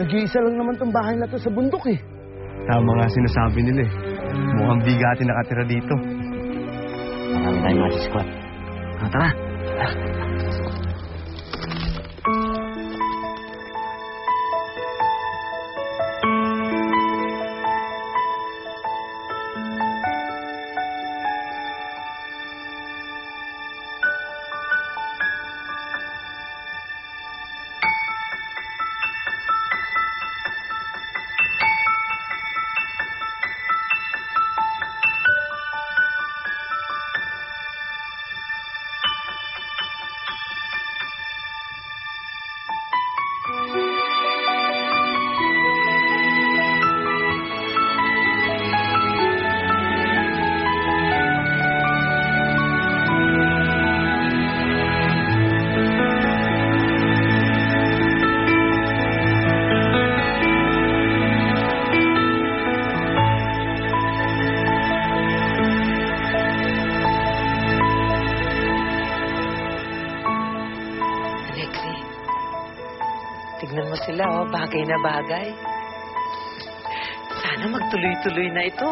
Nag-iisa lang naman tong bahay na to sa bundok eh. Tama nga sinasabi nila eh. Mukhang bigati nakatira dito. Marami tayong mga squad. Tara. Tignan mo sila, oh. Bagay na bagay. Sana magtuloy-tuloy na ito.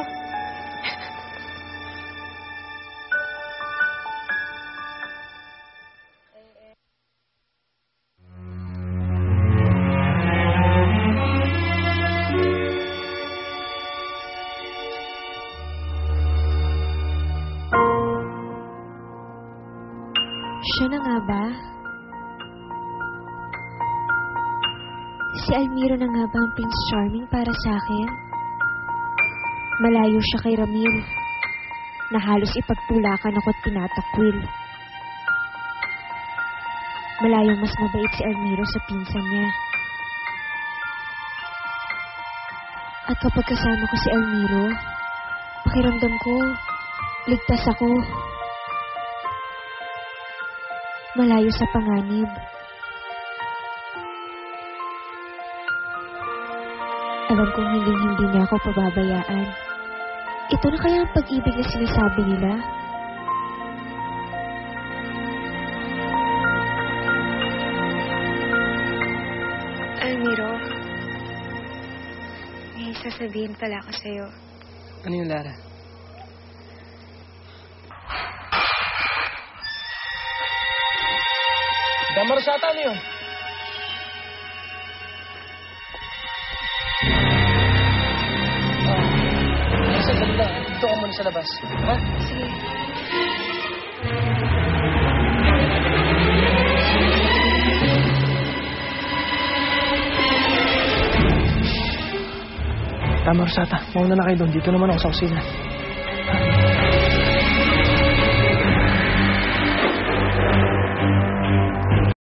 Siya na nga ba? Si Almiro na nga ba ang Prince Charming para sa akin? Malayo siya kay Ramil, na halos ipagtulakan ako't tinatakwil. Malayong mas mabait si Almiro sa pinsan niya. At kapag kasama ko si Almiro, pakiramdam ko, ligtas ako. Malayo sa panganib. Alam kong hindi niya ako pababayaan. Ito na kaya ang pag-ibig na sinasabi nila? Almiro, may sasabihin pala ako sa'yo. Ano yun, Lara? Damarasata, ano yun? Dito ka muna sa labas. Ha? Sige. Tama, Rosata. Mauna na kayo doon. Dito naman ako sa kusina.